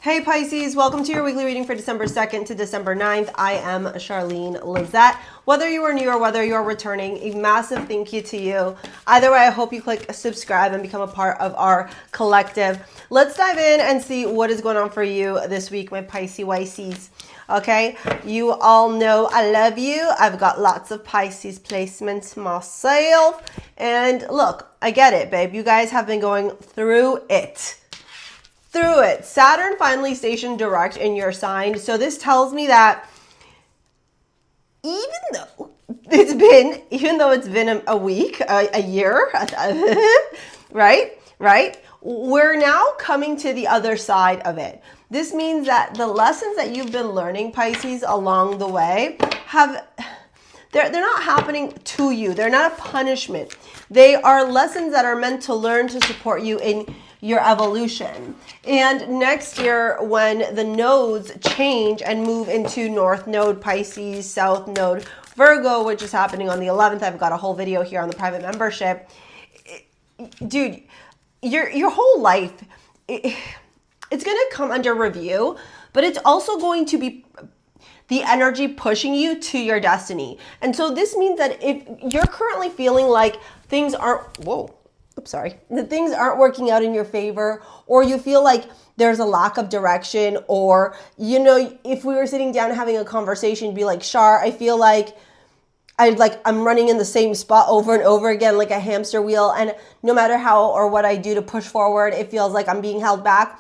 Hey Pisces, welcome to your weekly reading for December 2nd to December 9th. I am Charlene Lizette. Whether you are new or whether you are returning, a massive thank you to you. Either way, I hope you click subscribe and become a part of our collective. Let's dive in and see what is going on for you this week, my Pisces. Okay, you all know I love you. I've got lots of Pisces placements myself. And look, I get it, babe. You guys have been going through it. Saturn finally stationed direct in your sign. So this tells me that even though it's been a week, a year, right? We're now coming to the other side of it. This means that the lessons that you've been learning, Pisces, along the way they're not happening to you. They're not a punishment. They are lessons that are meant to learn to support you in your evolution. And next year, when the nodes change and move into North Node Pisces, South Node Virgo, which is happening on the 11th, I've got a whole video here on the private membership. Dude, your whole life, it's going to come under review, but it's also going to be the energy pushing you to your destiny. And so this means that if you're currently feeling like things aren't, that things aren't working out in your favor, or you feel like there's a lack of direction, or, you know, if we were sitting down having a conversation, be like, Char, I feel like I'm running in the same spot over and over again, like a hamster wheel. And no matter how or what I do to push forward, it feels like I'm being held back.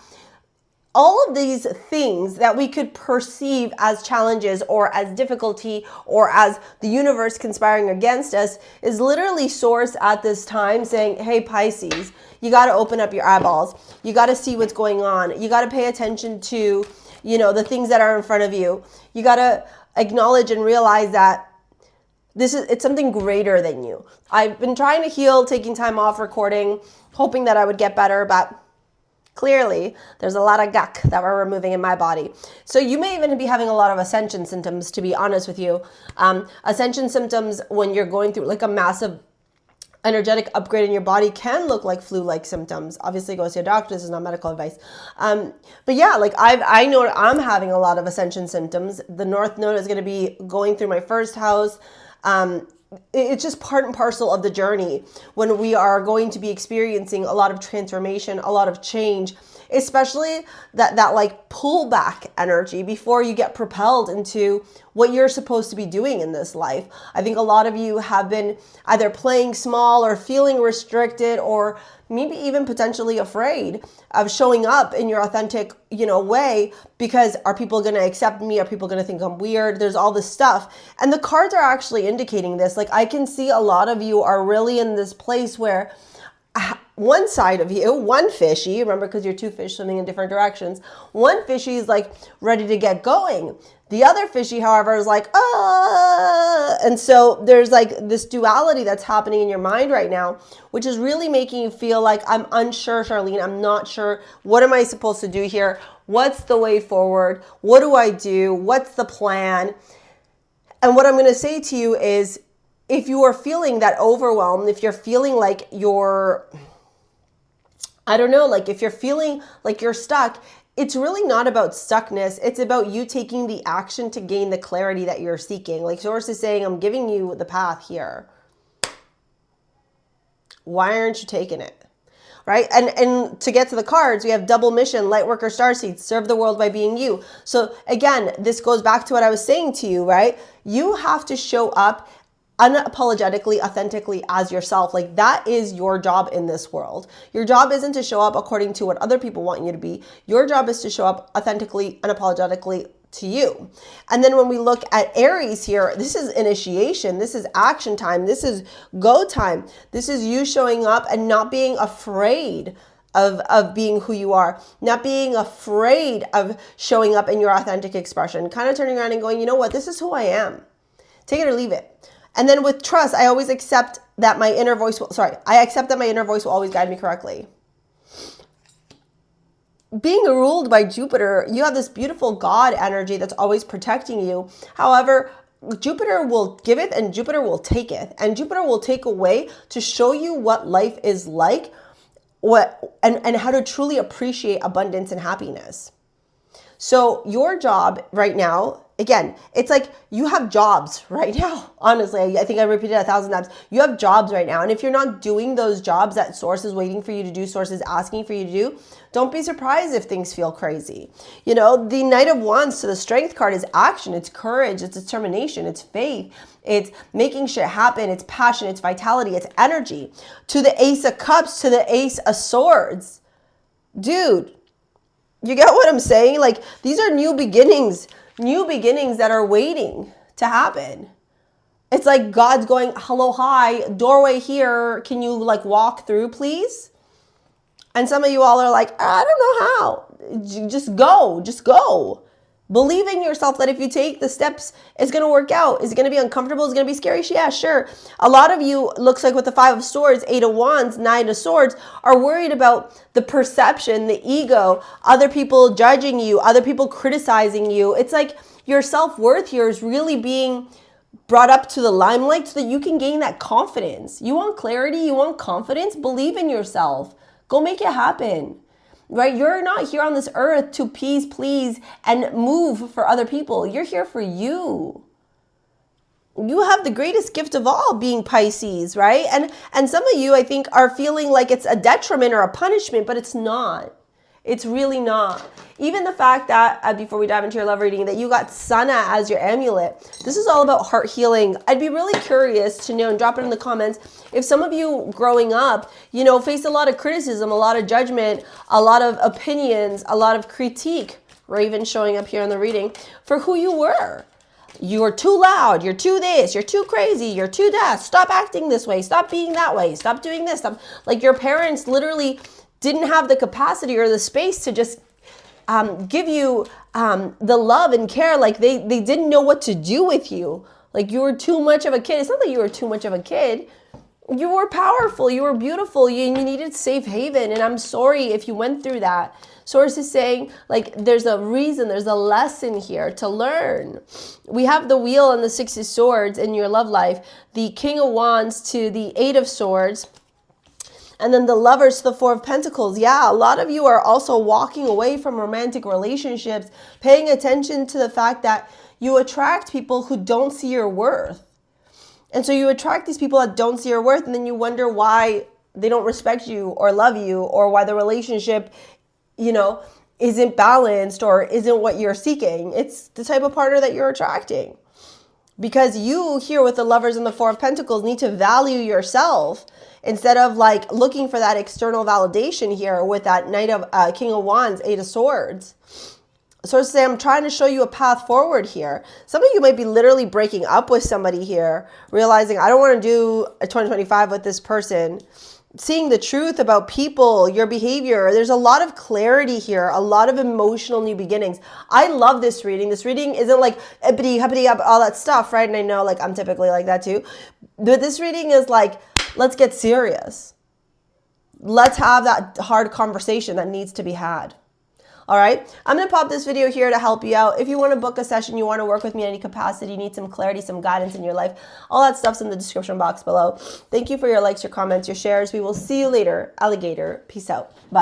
All of these things that we could perceive as challenges or as difficulty or as the universe conspiring against us is literally source at this time saying, hey, Pisces, you got to open up your eyeballs. You got to see what's going on. You got to pay attention to, you know, the things that are in front of you. You got to acknowledge and realize that it's something greater than you. I've been trying to heal, taking time off recording, hoping that I would get better, but clearly, there's a lot of gunk that we're removing in my body. So you may even be having a lot of ascension symptoms, to be honest with you. Ascension symptoms when you're going through like a massive energetic upgrade in your body can look like flu-like symptoms. Obviously, go see a doctor. This is not medical advice. But yeah, like I know I'm having a lot of ascension symptoms. The North Node is going to be going through my first house. It's just part and parcel of the journey when we are going to be experiencing a lot of transformation, a lot of change, especially that like pullback energy before you get propelled into what you're supposed to be doing in this life. I think a lot of you have been either playing small or feeling restricted, or maybe even potentially afraid of showing up in your authentic, way, because are people going to accept me? Are people going to think I'm weird? There's all this stuff. And the cards are actually indicating this. Like, I can see a lot of you are really in this place where one side of you, one fishy, remember, because you're two fish swimming in different directions, one fishy is like ready to get going. The other fishy, however, is like, and so there's like this duality that's happening in your mind right now, which is really making you feel like, I'm unsure, Charlene. I'm not sure. What am I supposed to do here? What's the way forward? What do I do? What's the plan? And what I'm going to say to you is, if you are feeling that overwhelmed, if you're feeling like if you're feeling like you're stuck, it's really not about stuckness. It's about you taking the action to gain the clarity that you're seeking. Like Source is saying, I'm giving you the path here. Why aren't you taking it? Right? And to get to the cards, we have double mission, Lightworker, Starseed, serve the world by being you. So again, this goes back to what I was saying to you, right? You have to show up unapologetically, authentically as yourself. Like, that is your job in this world. Your job isn't to show up according to what other people want you to be. Your job is to show up authentically, unapologetically to you. And then when we look at Aries here, this is initiation. This is action time. This is go time. This is you showing up and not being afraid of being who you are, not being afraid of showing up in your authentic expression, kind of turning around and going, you know what, this is who I am. Take it or leave it. And then with trust, I always accept that my inner voice will always guide me correctly. Being ruled by Jupiter, you have this beautiful God energy that's always protecting you. However, Jupiter will giveth and Jupiter will taketh. And Jupiter will take away to show you what life is like, and how to truly appreciate abundance and happiness. So your job right now, again, it's like you have jobs right now. Honestly, I think I repeated it 1,000 times. You have jobs right now. And if you're not doing those jobs that Source is waiting for you to do, Source is asking for you to do, don't be surprised if things feel crazy. You know, the Knight of Wands to the Strength card is action, it's courage, it's determination, it's faith, it's making shit happen, it's passion, it's vitality, it's energy. To the Ace of Cups, to the Ace of Swords. Dude, you get what I'm saying? Like, these are new beginnings that are waiting to happen. It's like God's going, hello, hi, doorway here. Can you like walk through, please? And some of you all are like, I don't know how. Just go, just go. Believe in yourself that if you take the steps, it's going to work out. Is it going to be uncomfortable? Is it going to be scary? Yeah, sure. A lot of you, looks like with the 5 of Swords, 8 of Wands, 9 of Swords, are worried about the perception, the ego, other people judging you, other people criticizing you. It's like your self-worth here is really being brought up to the limelight so that you can gain that confidence. You want clarity? You want confidence? Believe in yourself. Go make it happen. Right? You're not here on this earth to please, and move for other people. You're here for you. You have the greatest gift of all, being Pisces, right? And some of you, I think, are feeling like it's a detriment or a punishment, but it's not. It's really not. Even the fact that, before we dive into your love reading, that you got Sana as your amulet. This is all about heart healing. I'd be really curious to know, and drop it in the comments, if some of you growing up, you know, faced a lot of criticism, a lot of judgment, a lot of opinions, a lot of critique, Raven showing up here in the reading, for who you were. You're too loud, you're too this, you're too crazy, you're too that, stop acting this way, stop being that way, stop doing this. Stop. Like your parents literally didn't have the capacity or the space to just give you the love and care. Like they didn't know what to do with you. Like you were too much of a kid. It's not that you were too much of a kid. You were powerful. You were beautiful. You needed safe haven. And I'm sorry if you went through that. Source is saying, like, there's a reason, there's a lesson here to learn. We have the Wheel and the 6 of Swords in your love life. The King of Wands to the 8 of Swords. And then the Lovers to the 4 of Pentacles. Yeah, a lot of you are also walking away from romantic relationships, paying attention to the fact that you attract people who don't see your worth. And so you attract these people that don't see your worth, and then you wonder why they don't respect you or love you, or why the relationship, you know, isn't balanced or isn't what you're seeking. It's the type of partner that you're attracting. Because you here with the Lovers and the 4 of Pentacles need to value yourself instead of like looking for that external validation here with that King of Wands, 8 of Swords. So to say, I'm trying to show you a path forward here. Some of you might be literally breaking up with somebody here, realizing I don't want to do a 2025 with this person. Seeing the truth about people, your behavior. There's a lot of clarity here, a lot of emotional new beginnings. I love this reading. This reading isn't like uppity, uppity, up, all that stuff, right? And I know like I'm typically like that too. But this reading is like, let's get serious. Let's have that hard conversation that needs to be had. All right, I'm going to pop this video here to help you out. If you want to book a session, you want to work with me in any capacity, need some clarity, some guidance in your life, all that stuff's in the description box below. Thank you for your likes, your comments, your shares. We will see you later. Alligator. Peace out. Bye.